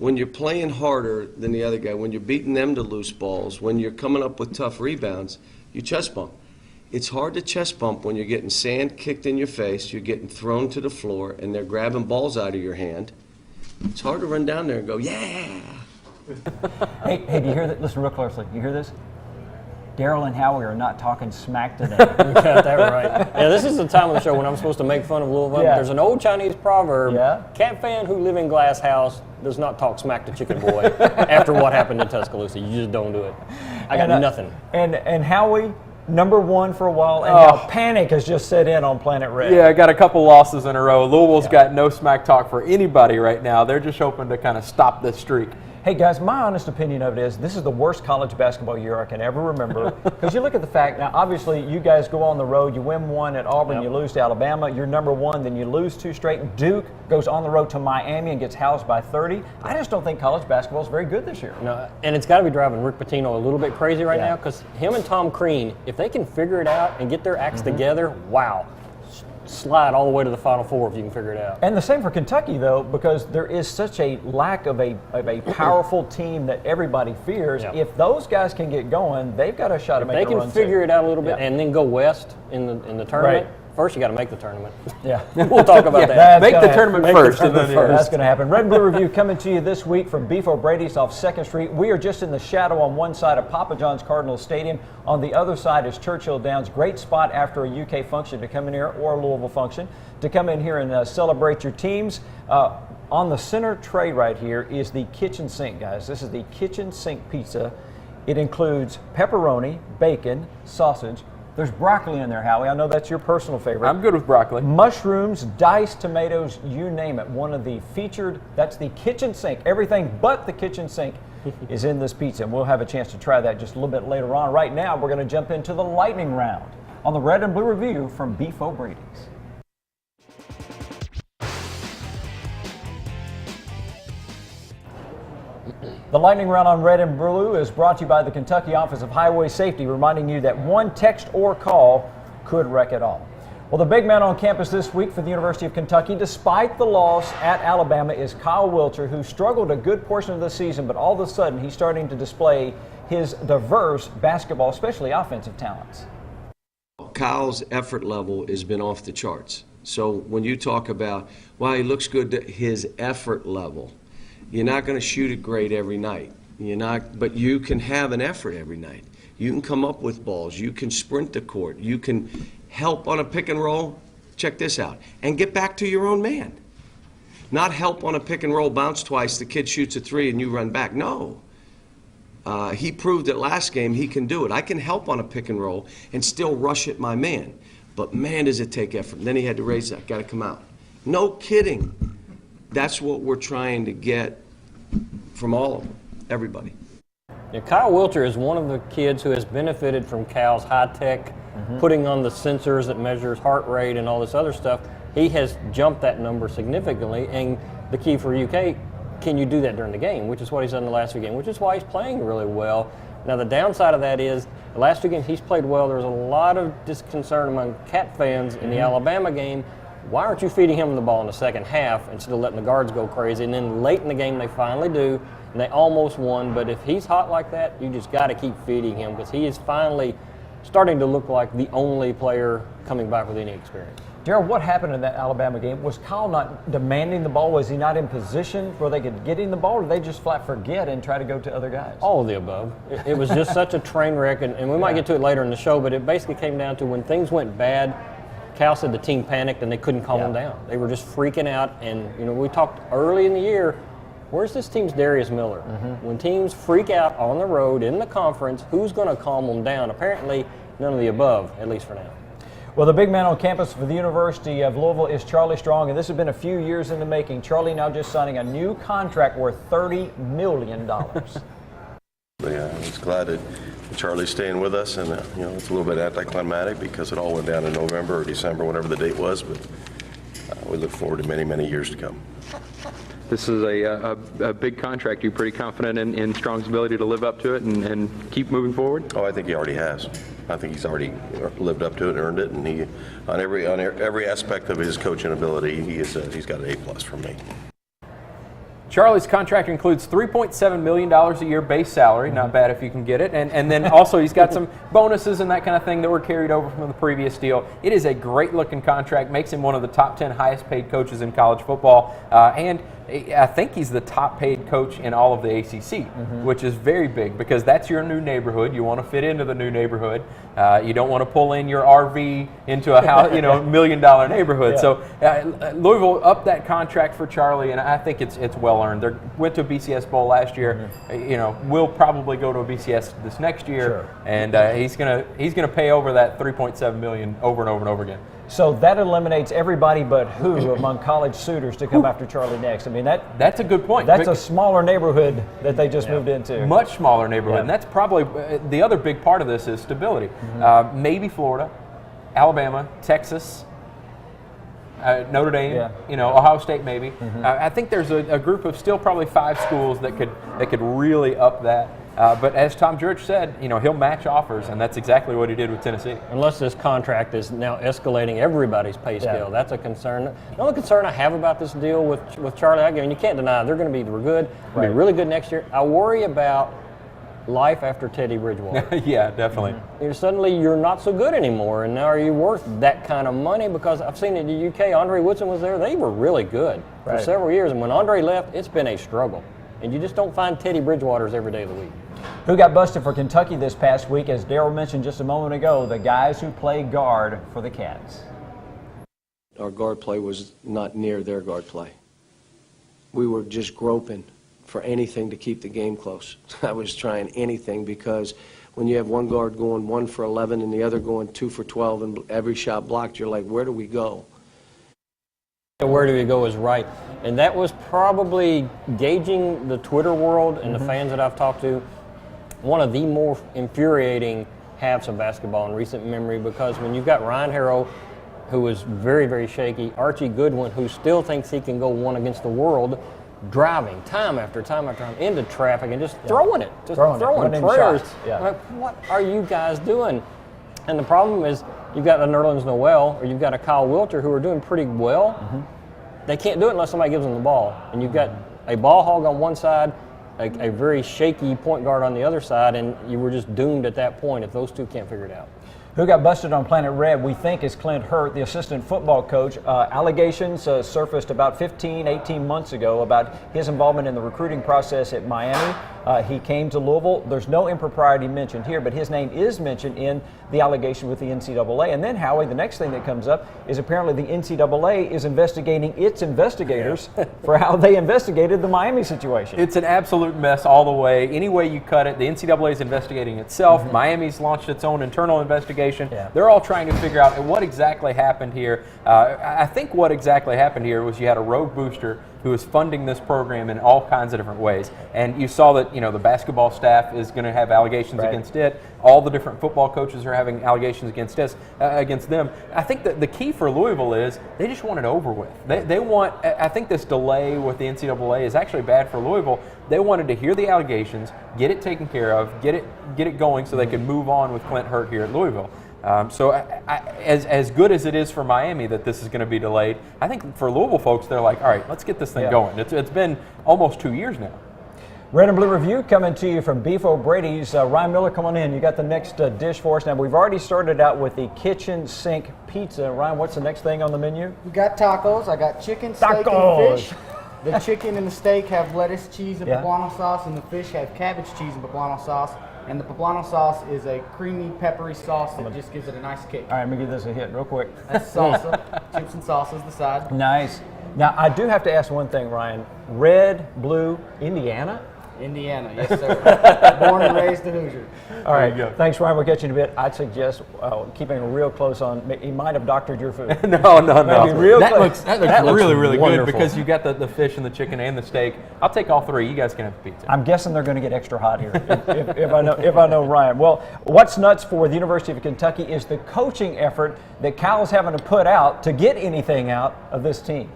when you're playing harder than the other guy, when you're beating them to loose balls, when you're coming up with tough rebounds, you chest bump. It's hard to chest bump when you're getting sand kicked in your face, you're getting thrown to the floor, and they're grabbing balls out of your hand. It's hard to run down there and go, yeah. Hey, do you hear that? Listen real closely. You hear this? Daryl and Howie are not talking smack today. You got that right. Yeah, this is the time of the show when I'm supposed to make fun of Louisville. Yeah. There's an old Chinese proverb, Yeah. cat fan who live in glass house does not talk smack to Chicken Boy after what happened in Tuscaloosa. You just don't do it. I got nothing. And Howie, #1 for a while, and now panic has just set in on Planet Red. Yeah, I got a couple losses in a row. Louisville's got no smack talk for anybody right now. They're just hoping to kind of stop this streak. Hey guys, my honest opinion of it is this is the worst college basketball year I can ever remember. Because you look at the fact, now obviously you guys go on the road, you win one at Auburn, you lose to Alabama, you're #1, then you lose 2 straight. Duke goes on the road to Miami and gets housed by 30. I just don't think college basketball is very good this year. No, and it's got to be driving Rick Pitino a little bit crazy right now, because him and Tom Crean, if they can figure it out and get their acts together, wow. Slide all the way to the Final Four if you can figure it out. And the same for Kentucky, though, because there is such a lack of a powerful team that everybody fears. Yep. If those guys can get going, they've got a shot to make They a run. can figure it out a little bit Yeah. and then go west in the tournament. Right. First, you got to make the tournament. Yeah. We'll talk about that. That's Make gonna the tournament Make the first. tournament and then, first. That's going to happen. Red and Blue Review coming to you this week from Beef O'Brady's off 2nd Street. We are just in the shadow on one side of Papa John's Cardinal Stadium. On the other side is Churchill Downs. Great spot after a UK function to come in here, or a Louisville function, to come in here and celebrate your teams. On the center tray right here is the kitchen sink, guys. This is the kitchen sink pizza. It includes pepperoni, bacon, sausage. There's broccoli in there, Howie. I know that's your personal favorite. I'm good with broccoli. Mushrooms, diced tomatoes, you name it. One of the featured, that's the kitchen sink. Everything but the kitchen sink is in this pizza. And we'll have a chance to try that just a little bit later on. Right now, we're going to jump into the lightning round on the Red and Blue Review from Beef O'Brady's. The lightning round on Red and Blue is brought to you by the Kentucky Office of Highway Safety, reminding you that one text or call could wreck it all. Well, the big man on campus this week for the University of Kentucky, despite the loss at Alabama, is Kyle Wilcher, who struggled a good portion of the season, but all of a sudden he's starting to display his diverse basketball, especially offensive talents. Kyle's effort level has been off the charts. So when you talk about, wow, he looks good, his effort level, you're not going to shoot it great every night. But you can have an effort every night. You can come up with balls. You can sprint the court. You can help on a pick and roll. Check this out. And get back to your own man. Not help on a pick and roll, bounce twice, the kid shoots a 3 and you run back. No. He proved that last game he can do it. I can help on a pick and roll and still rush at my man. But man, does it take effort. And then he had to raise that. Got to come out. No kidding. That's what we're trying to get from all of them, everybody. Yeah, Kyle Wilcher is one of the kids who has benefited from Cal's high-tech, putting on the sensors that measures heart rate and all this other stuff. He has jumped that number significantly, and the key for UK, can you do that during the game, which is what he's done the last few games, which is why he's playing really well. Now, the downside of that is the last 2 games he's played well. There was a lot of disconcern among Cat fans in the Alabama game. Why aren't you feeding him the ball in the second half instead of letting the guards go crazy? And then late in the game, they finally do, and they almost won. But if he's hot like that, you just got to keep feeding him, because he is finally starting to look like the only player coming back with any experience. Daryl, what happened in that Alabama game? Was Kyle not demanding the ball? Was he not in position where they could get him the ball, or did they just flat forget and try to go to other guys? All of the above. It was just such a train wreck, and we might get to it later in the show, but it basically came down to when things went bad, Cal said the team panicked and they couldn't calm them down. They were just freaking out, and we talked early in the year, where's this team's Darius Miller? When teams freak out on the road in the conference, who's going to calm them down? Apparently, none of the above, at least for now. Well, the big man on campus for the University of Louisville is Charlie Strong, and this has been a few years in the making. Charlie now just signing a new contract worth $30 million. Yeah, I was glad that Charlie's staying with us, and it's a little bit anticlimactic because it all went down in November or December, whatever the date was, but we look forward to many, many years to come. This is a big contract. You're pretty confident in Strong's ability to live up to it and keep moving forward? Oh, I think he already has. I think he's already lived up to it, earned it, and he on every aspect of his coaching ability, he's got an A+ from me. Charlie's contract includes $3.7 million a year base salary, not bad if you can get it, and then also he's got some bonuses and that kind of thing that were carried over from the previous deal. It is a great looking contract, makes him one of the top 10 highest paid coaches in college football, and I think he's the top paid coach in all of the ACC, which is very big because that's your new neighborhood. You want to fit into the new neighborhood. You don't want to pull in your RV into a house, $1 million neighborhood. Yeah. So Louisville upped that contract for Charlie, and I think it's well earned. They went to a BCS Bowl last year. Will probably go to a BCS this next year, Sure. and he's gonna pay over that $3.7 million over and over and over again. So that eliminates everybody but who among college suitors to come after Charlie next. I mean, That's a good point. that's a smaller neighborhood that they just moved into. Much smaller neighborhood, Yeah. and that's probably the other big part of this is stability. Maybe Florida, Alabama, Texas, Notre Dame, Yeah. Ohio State maybe. I think there's a group of still probably 5 schools that could really up that. But as Tom George said, he'll match offers, and that's exactly what he did with Tennessee. Unless this contract is now escalating everybody's pay scale, Yeah. that's a concern. The only concern I have about this deal with Charlie, I mean, you can't deny they're going to be good, Right. be really good next year. I worry about life after Teddy Bridgewater. Yeah, definitely. Suddenly you're not so good anymore, and now are you worth that kind of money? Because I've seen it in the UK. Andre Woodson was there; they were really good for Right. several years, and when Andre left, it's been a struggle. And you just don't find Teddy Bridgewaters every day of the week. Who got busted for Kentucky this past week? As Daryl mentioned just a moment ago, the guys who play guard for the Cats. Our guard play was not near their guard play. We were just groping for anything to keep the game close. I was trying anything because when you have one guard going 1 for 11 and the other going 2 for 12 and every shot blocked, you're like, where do we go? Where do we go is right. And that was probably gauging the Twitter world and the fans that I've talked to, one of the more infuriating halves of basketball in recent memory, because when you've got Ryan Harrow, who was very, very shaky, Archie Goodwin, who still thinks he can go one against the world, driving time after time after time into traffic and just throwing it, just throwing winning prayers. shots. Yeah. Like, what are you guys doing? And the problem is you've got a Nerlens Noel or you've got a Kyle Wilcher who are doing pretty well. They can't do it unless somebody gives them the ball. And you've got a ball hog on one side, a very shaky point guard on the other side, and you were just doomed at that point if those two can't figure it out. Who got busted on Planet Red, we think, is Clint Hurt, the assistant football coach. Allegations surfaced about 15, 18 months ago about his involvement in the recruiting process at Miami. He came to Louisville. There's no impropriety mentioned here, but his name is mentioned in the allegation with the NCAA. And then, Howie, the next thing that comes up is apparently the NCAA is investigating its investigators for how they investigated the Miami situation. It's an absolute mess all the way. Any way you cut it, the NCAA is investigating itself. Miami's launched its own internal investigation. Yeah. They're all trying to figure out what exactly happened here. I think what exactly happened here was you had a rogue booster who is funding this program in all kinds of different ways. And you saw that, the basketball staff is going to have allegations against it. All the different football coaches are having allegations against them. I think that the key for Louisville is they just want it over with. They want, I think this delay with the NCAA is actually bad for Louisville. They wanted to hear the allegations, get it taken care of, get it going so they could move on with Clint Hurt here at Louisville. So as good as it is for Miami that this is going to be delayed, I think for Louisville folks, they're like, all right, let's get this thing going. It's been almost 2 years now. Red and Blue Review coming to you from Beef O'Brady's. Ryan Miller, come on in. You got the next dish for us. Now, we've already started out with the kitchen sink pizza. Ryan, what's the next thing on the menu? We got tacos. I got chicken, steak, and fish. The chicken and the steak have lettuce, cheese, and poblano sauce, and the fish have cabbage, cheese, and poblano sauce. And the poblano sauce is a creamy, peppery sauce that just gives it a nice kick. All right, let me give this a hit real quick. That's salsa. Chips and salsa is the side. Nice. Now, I do have to ask one thing, Ryan. Red, Blue, Indiana? Indiana, yes, sir. Born and raised a Hoosier. All right, thanks, Ryan. We'll get you in a bit. I'd suggest keeping real close on. He might have doctored your food. No. Maybe real That close. looks really good wonderful. because you got the fish and the chicken and the steak. I'll take all three. You guys can have the pizza. I'm guessing they're going to get extra hot here if I know Ryan. Well, what's nuts for the University of Kentucky is the coaching effort that Cal's having to put out to get anything out of this team.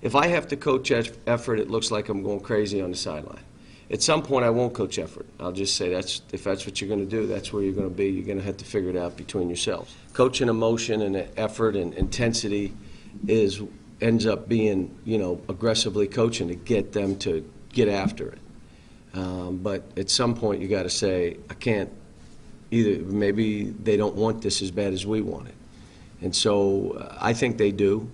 If I have to coach effort, it looks like I'm going crazy on the sideline. At some point, I won't coach effort. I'll just say if that's what you're going to do, that's where you're going to be. You're going to have to figure it out between yourselves. Coaching emotion and effort and intensity is ends up being, aggressively coaching to get them to get after it. But at some point, you got to say, I can't. Either maybe they don't want this as bad as we want it, and so I think they do.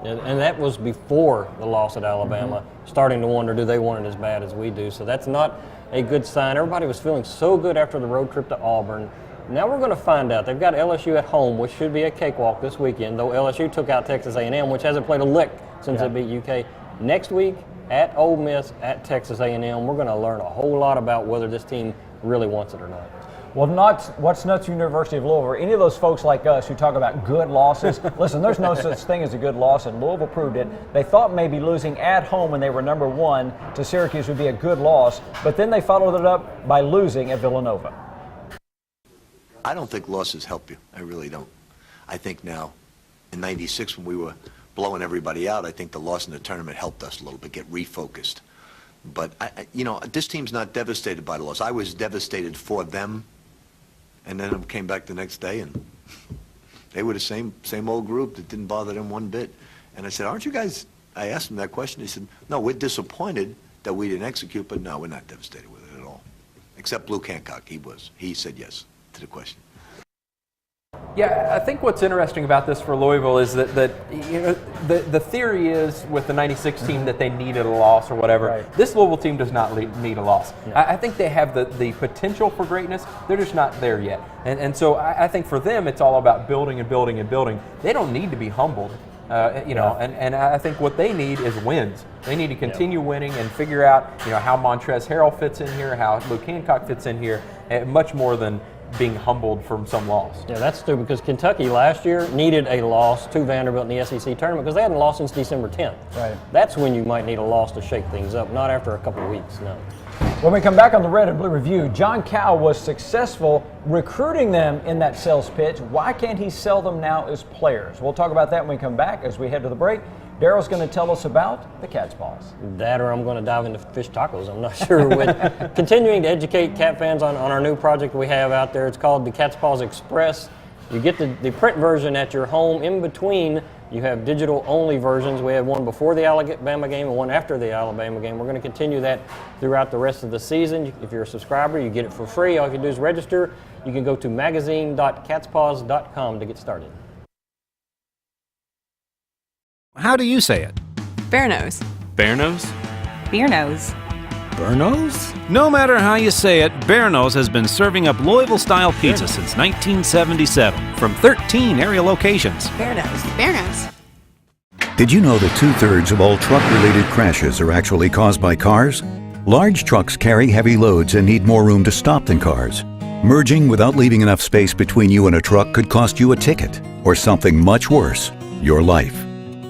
And that was before the loss at Alabama, starting to wonder, do they want it as bad as we do? So that's not a good sign. Everybody was feeling so good after the road trip to Auburn. Now we're going to find out. They've got LSU at home, which should be a cakewalk this weekend, though LSU took out Texas A&M, which hasn't played a lick since it beat UK. Next week, at Ole Miss, at Texas A&M, we're going to learn a whole lot about whether this team really wants it or not. Well, not what's nuts University of Louisville, or any of those folks like us who talk about good losses. Listen, there's no such thing as a good loss, and Louisville proved it. They thought maybe losing at home when they were number 1 to Syracuse would be a good loss, but then they followed it up by losing at Villanova. I don't think losses help you. I really don't. I think now, in '96 when we were blowing everybody out, I think the loss in the tournament helped us a little bit, get refocused. But, this team's not devastated by the loss. I was devastated for them. And then I came back the next day, and they were the same old group that didn't bother them one bit. And I said, aren't you guys, I asked them that question. They said, no, we're disappointed that we didn't execute, but no, we're not devastated with it at all. Except Luke Hancock, he was. He said yes to the question. Yeah, I think what's interesting about this for Louisville is that the theory is with the '96 team that they needed a loss or whatever. Right. This Louisville team does not need a loss. No. I think they have the potential for greatness. They're just not there yet. And so I think for them it's all about building and building and building. They don't need to be humbled. And I think what they need is wins. They need to continue winning and figure out, how Montrezl Harrell fits in here, how Luke Hancock fits in here, much more than being humbled from some loss. Yeah, that's true, because Kentucky last year needed a loss to Vanderbilt in the SEC tournament because they hadn't lost since December 10th. Right. That's when you might need a loss to shake things up, not after a couple of weeks, no. When we come back on the Red and Blue Review, John Cowell was successful recruiting them in that sales pitch. Why can't he sell them now as players? We'll talk about that when we come back. As we head to the break, Daryl's going to tell us about the Cat's Paws. That, or I'm going to dive into fish tacos. I'm not sure which. Continuing to educate cat fans on our new project we have out there. It's called the Cat's Paws Express. You get the print version at your home. In between, you have digital-only versions. We have one before the Alabama game and one after the Alabama game. We're going to continue that throughout the rest of the season. If you're a subscriber, you get it for free. All you can do is register. You can go to magazine.catspaws.com to get started. How do you say it? Bear nose. Bear nose? Beer nose. Burnos? No matter how you say it, Bear Nose has been serving up Louisville-style pizza since 1977 from 13 area locations. Bear nose. Bear nose. Did you know that 2/3 of all truck-related crashes are actually caused by cars? Large trucks carry heavy loads and need more room to stop than cars. Merging without leaving enough space between you and a truck could cost you a ticket, or something much worse, your life.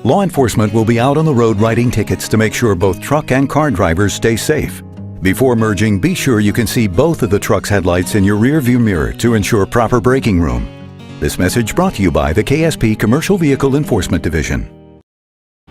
Law enforcement will be out on the road writing tickets to make sure both truck and car drivers stay safe. Before merging, be sure you can see both of the truck's headlights in your rear-view mirror to ensure proper braking room. This message brought to you by the KSP Commercial Vehicle Enforcement Division.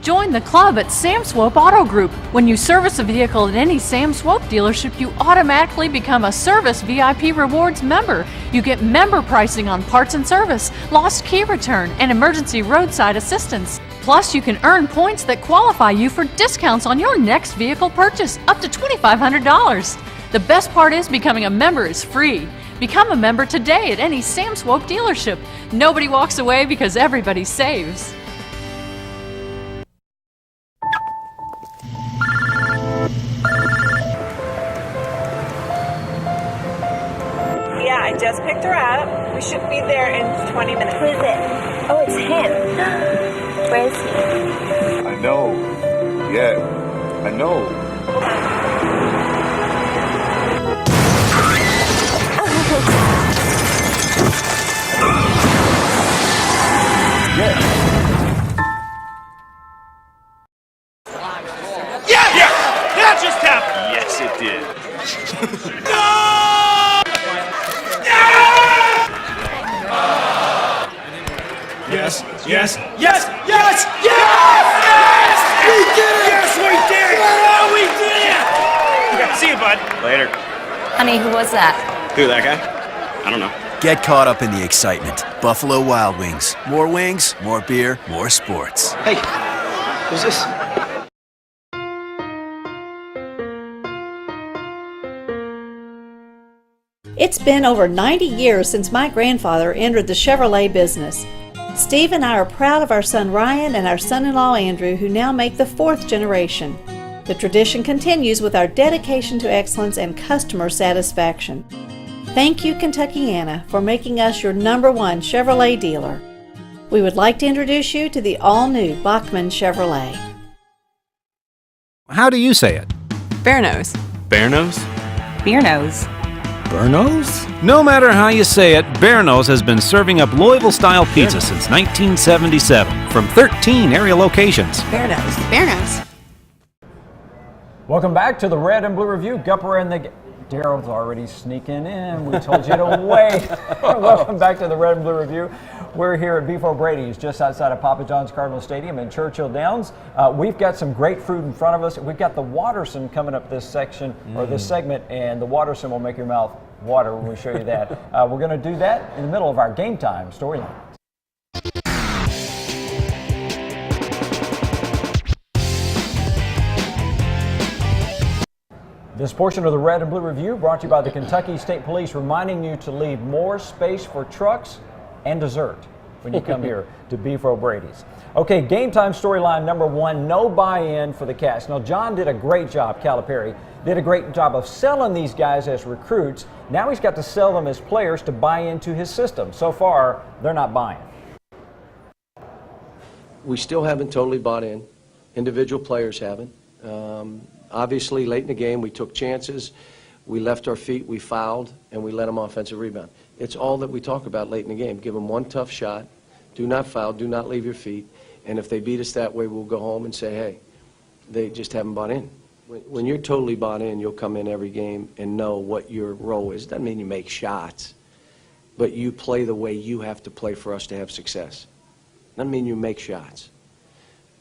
Join the club at Sam Swope Auto Group. When you service a vehicle at any Sam Swope dealership, you automatically become a Service VIP Rewards member. You get member pricing on parts and service, lost key return, and emergency roadside assistance. Plus, you can earn points that qualify you for discounts on your next vehicle purchase, up to $2,500. The best part is becoming a member is free. Become a member today at any Sam Swope dealership. Nobody walks away because everybody saves. Yeah, I just picked her up. We should be there in 20 minutes. Who is it? Oh, it's him. Where is he? I know. Yeah, I know. Yeah! That just happened! Yes, it did. No! Yes, yes, yes, yes, yes! Yes! We did it! Yes, we did it! Oh, we did it! Okay, see you, bud. Later. Honey, who was that? Who, that guy? I don't know. Get caught up in the excitement. Buffalo Wild Wings. More wings, more beer, more sports. Hey, Is this? It's been over 90 years since my grandfather entered the Chevrolet business. Steve and I are proud of our son Ryan and our son-in-law Andrew, who now make the fourth generation. The tradition continues with our dedication to excellence and customer satisfaction. Thank you, Kentuckiana, for making us your #1 Chevrolet dealer. We would like to introduce you to the all-new Bachman Chevrolet. How do you say it? Bearnose. Bearnose? Bearnose. Bearnose? No matter how you say it, Bearnose has been serving up Louisville-style pizza since 1977 from 13 area locations. Bearnose. Bearnose. Welcome back to the Red and Blue Review. Gupper and the... Daryl's already sneaking in. We told you to wait. Welcome back to the Red and Blue Review. We're here at Beef O'Brady's, just outside of Papa John's Cardinal Stadium in Churchill Downs. We've got some great fruit in front of us. We've got the Watterson coming up this section, or this segment, and the Watterson will make your mouth water when we show you that. We're going to do that in the middle of our Game Time storyline. This portion of the Red and Blue Review brought to you by the Kentucky State Police, reminding you to leave more space for trucks and dessert when you come here to Beef O'Brady's. Okay, Game Time storyline number 1, no buy-in for the Cats. Now, John did a great job, Calipari, did a great job of selling these guys as recruits. Now he's got to sell them as players to buy into his system. So far, they're not buying. We still haven't totally bought in. Individual players haven't. Obviously, late in the game, we took chances. We left our feet, we fouled, and we let them offensive rebound. It's all that we talk about late in the game. Give them one tough shot. Do not foul. Do not leave your feet. And if they beat us that way, we'll go home and say, hey, they just haven't bought in. When you're totally bought in, you'll come in every game and know what your role is. Doesn't mean you make shots, but you play the way you have to play for us to have success. Doesn't mean you make shots.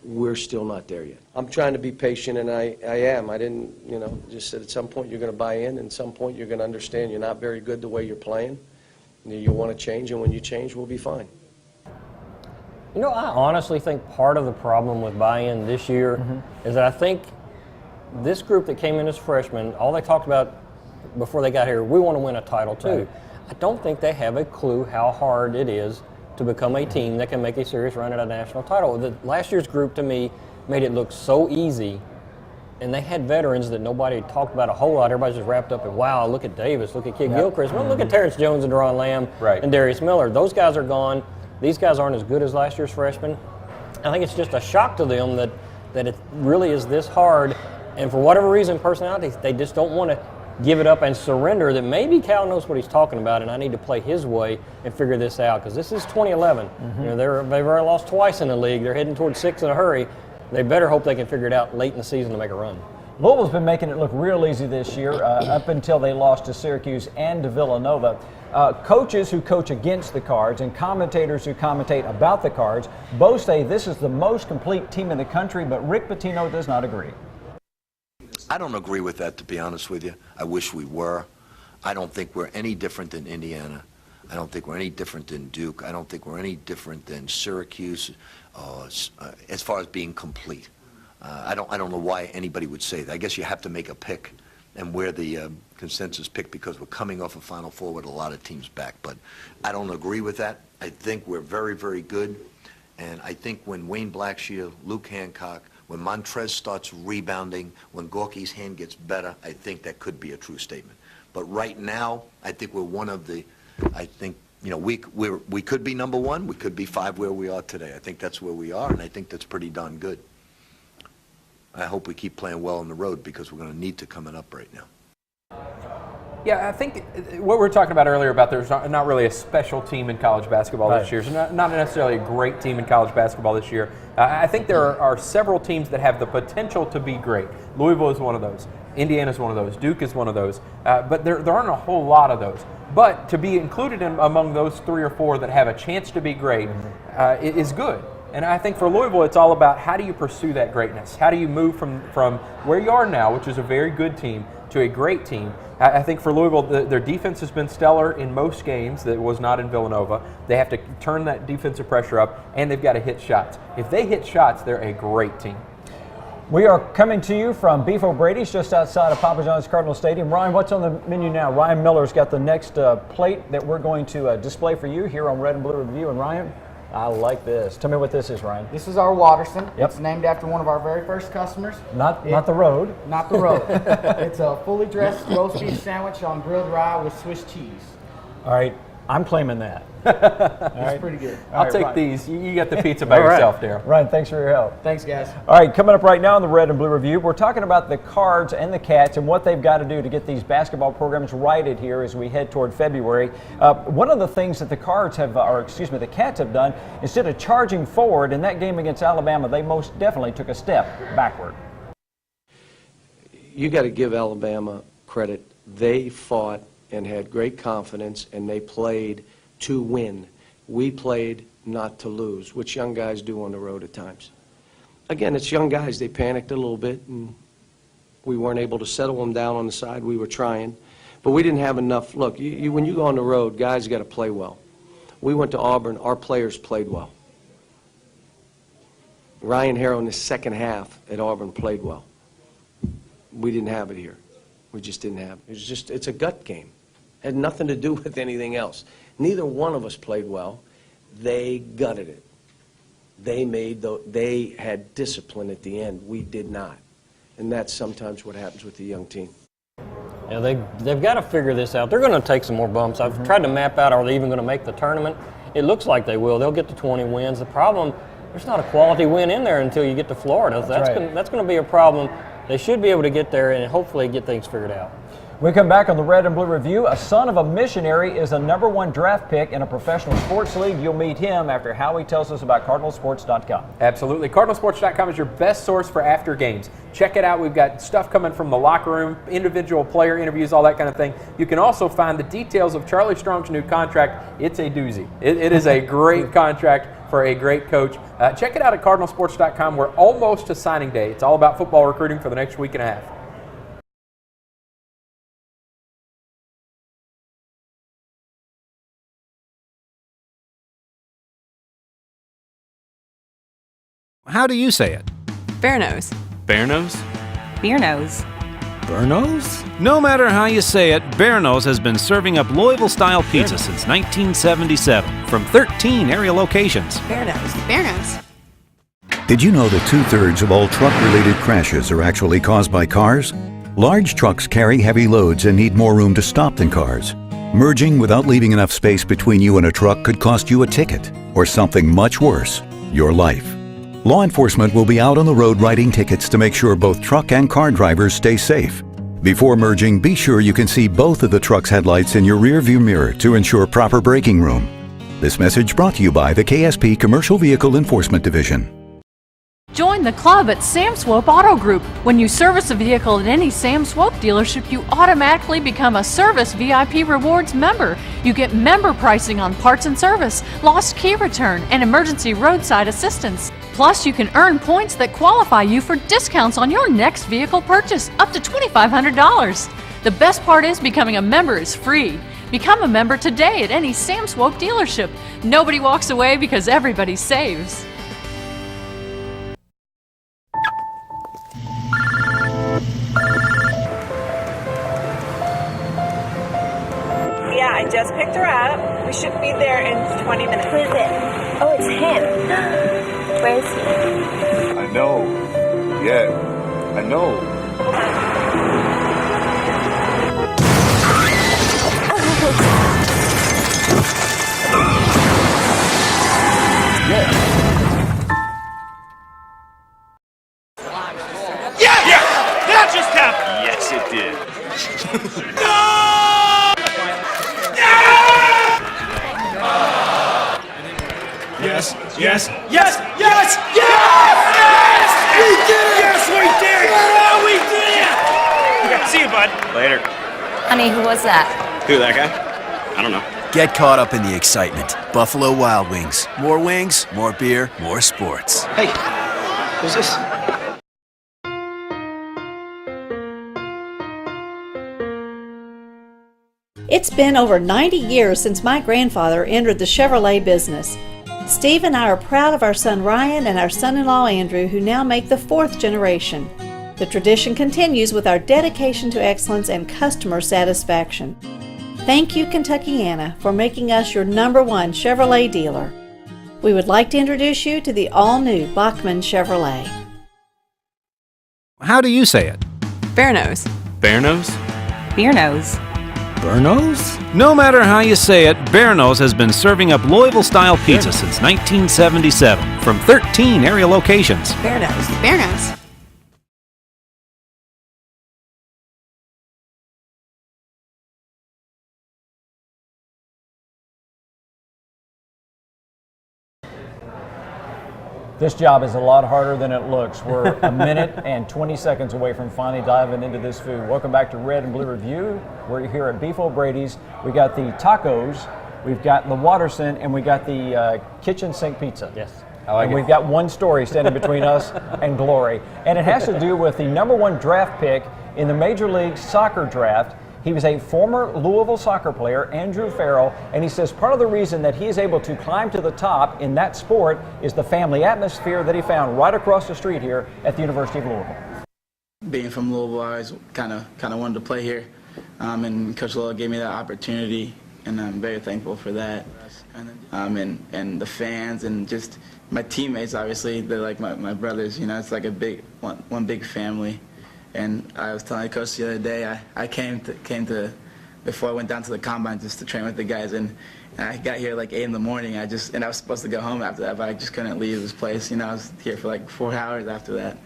We're still not there yet. I'm trying to be patient, and I am. I didn't, just said at some point you're going to buy in, and at some point you're going to understand you're not very good the way you're playing. You want to change, and when you change, we'll be fine. I honestly think part of the problem with buy-in this year is that I think this group that came in as freshmen, all they talked about before they got here, we want to win a title too. Right. I don't think they have a clue how hard it is to become a team that can make a serious run at a national title. Last year's group, to me, made it look so easy, and they had veterans that nobody talked about a whole lot. Everybody's just wrapped up in, wow, look at Davis, look at Kid Gilchrist, well, look at Terrence Jones and Deron Lamb and Darius Miller. Those guys are gone. These guys aren't as good as last year's freshmen. I think it's just a shock to them that it really is this hard, and for whatever reason, personalities, they just don't want to give it up and surrender that maybe Cal knows what he's talking about and I need to play his way and figure this out, because this is 2011. They've already lost twice in the league. They're heading towards 6 in a hurry. They better hope they can figure it out late in the season to make a run. Louisville's been making it look real easy this year up until they lost to Syracuse and to Villanova. Coaches who coach against the Cards and commentators who commentate about the Cards both say this is the most complete team in the country, but Rick Pitino does not agree. I don't agree with that, to be honest with you. I wish we were. I don't think we're any different than Indiana. I don't think we're any different than Duke. I don't think we're any different than Syracuse as far as being complete. I don't know why anybody would say that. I guess you have to make a pick, and we're the consensus pick because we're coming off a Final Four with a lot of teams back. But I don't agree with that. I think we're very, very good. And I think when Wayne Blackshear, Luke Hancock, when Montrez starts rebounding, when Gorky's hand gets better, I think that could be a true statement. But right now, I think we're one of the, we could be number 1, we could be 5 where we are today. I think that's where we are, and I think that's pretty darn good. I hope we keep playing well on the road because we're going to need to coming up right now. Yeah, I think what we were talking about earlier about there's not really a special team in college basketball this year. It's not necessarily a great team in college basketball this year. I think there are several teams that have the potential to be great. Louisville is one of those. Indiana is one of those. Duke is one of those. But there aren't a whole lot of those. But to be included among those 3 or 4 that have a chance to be great is good. And I think for Louisville, it's all about how do you pursue that greatness? How do you move from where you are now, which is a very good team, to a great team. I think for Louisville, their defense has been stellar in most games. That was not in Villanova. They have to turn that defensive pressure up, and they've got to hit shots. If they hit shots, they're a great team. We are coming to you from Beef O'Brady's just outside of Papa John's Cardinal Stadium. Ryan, what's on the menu now? Ryan Miller's got the next plate that we're going to display for you here on Red and Blue Review. And Ryan, I like this. Tell me what this is, Ryan. This is our Watterson. Yep. It's named after one of our very first customers. Not the road. Not the road. It's a fully dressed roast beef sandwich on grilled rye with Swiss cheese. All right, I'm claiming that. It's pretty good. I'll take Ryan. these. You got the pizza by yourself, Daryl. Ryan, thanks for your help. Thanks, guys. All right, coming up right now on the Red and Blue Review, we're talking about the Cards and the Cats and what they've got to do to get these basketball programs righted here as we head toward February. One of the things that the the Cats have done, instead of charging forward in that game against Alabama, they most definitely took a step backward. You got to give Alabama credit. They fought and had great confidence, and they played to win. We played not to lose, which young guys do on the road at times. Again, it's young guys. They panicked a little bit, and we weren't able to settle them down on the side. We were trying, but we didn't have enough. Look, when you go on the road, guys got to play well. We went to Auburn. Our players played well. Ryan Harrow in the second half at Auburn played well. We didn't have it here. We just didn't have it. It's a gut game. It had nothing to do with anything else. Neither one of us played well. They gutted it. They had discipline at the end. We did not. And that's sometimes what happens with the young team. Yeah, they've got to figure this out. They're going to take some more bumps. I've tried to map out, are they even going to make the tournament? It looks like they will. They'll get to 20 wins. The problem, there's not a quality win in there until you get to Florida. That's going to be a problem. They should be able to get there and hopefully get things figured out. We come back on the Red and Blue Review. A son of a missionary is a #1 draft pick in a professional sports league. You'll meet him after Howie tells us about CardinalSports.com. Absolutely. CardinalSports.com is your best source for after games. Check it out. We've got stuff coming from the locker room, individual player interviews, all that kind of thing. You can also find the details of Charlie Strong's new contract. It's a doozy. It is a great contract for a great coach. Check it out at CardinalSports.com. We're almost to signing day. It's all about football recruiting for the next week and a half. How do you say it? Bear nose. Bear nose? Beer nose. Bear nose? No matter how you say it, Bear Nose has been serving up Louisville-style pizza since 1977 from 13 area locations. Bear nose. Bear nose. Did you know that 2/3 of all truck-related crashes are actually caused by cars? Large trucks carry heavy loads and need more room to stop than cars. Merging without leaving enough space between you and a truck could cost you a ticket, or something much worse, your life. Law enforcement will be out on the road writing tickets to make sure both truck and car drivers stay safe. Before merging, be sure you can see both of the truck's headlights in your rear-view mirror to ensure proper braking room. This message brought to you by the KSP Commercial Vehicle Enforcement Division. Join the club at Sam Swope Auto Group. When you service a vehicle at any Sam Swope dealership, you automatically become a Service VIP Rewards member. You get member pricing on parts and service, lost key return, and emergency roadside assistance. Plus, you can earn points that qualify you for discounts on your next vehicle purchase, up to $2,500. The best part is becoming a member is free. Become a member today at any Sam Swope dealership. Nobody walks away because everybody saves. Yeah, I just picked her up. We should be there in 20 minutes. Who is it? Oh, it's him. Where is he? I know. Yeah, I know. Yeah! That just happened! Yes, it did. Yes, yes, yes, yes, yes! Yes! We did it! Yes, we did! Yeah, we did it! Okay, see you, bud. Later. Honey, who was that? Who, that guy? I don't know. Get caught up in the excitement. Buffalo Wild Wings. More wings, more beer, more sports. Hey, who's this? It's been over 90 years since my grandfather entered the Chevrolet business. Steve and I are proud of our son Ryan and our son-in-law Andrew, who now make the 4th generation. The tradition continues with our dedication to excellence and customer satisfaction. Thank you, Kentuckiana, for making us your #1 Chevrolet dealer. We would like to introduce you to the all-new Bachman Chevrolet. How do you say it? Bearnose. Bearnose? Bearnose. Bearnose? No matter how you say it, Bearnose has been serving up Louisville-style pizza since 1977 from 13 area locations. Bearnose. Bearnose. This job is a lot harder than it looks. We're a minute and 20 seconds away from finally diving into this food. Welcome back to Red and Blue Review. We're here at Beef O'Brady's. We got the tacos, we've got the Watterson, and we got the kitchen sink pizza. Yes. I like and it. we've got one story standing between us and glory. And it has to do with the #1 draft pick in the Major League Soccer draft. He was a former Louisville soccer player, Andrew Farrell, and he says part of the reason that he is able to climb to the top in that sport is the family atmosphere that he found right across the street here at the University of Louisville. Being from Louisville, I always kind of wanted to play here, and Coach Lowe gave me that opportunity, and I'm very thankful for that. And the fans and just my teammates, obviously, they're like my brothers. You know, it's like a big one big family. And I was telling Coach the other day, I came to before I went down to the combine just to train with the guys, and I got here like 8 in the morning. I was supposed to go home after that, but I just couldn't leave this place. You know, I was here for like 4 hours after that.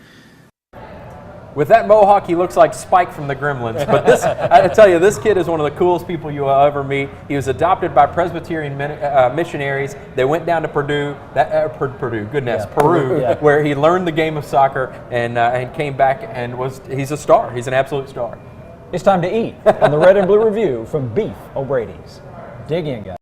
With that mohawk, he looks like Spike from the Gremlins. But this, I tell you, this kid is one of the coolest people you will ever meet. He was adopted by Presbyterian missionaries. They went down to Peru, Yeah. where he learned the game of soccer and came back and he's a star. He's an absolute star. It's time to eat on the Red and Blue Review from Beef O'Brady's. Dig in, guys.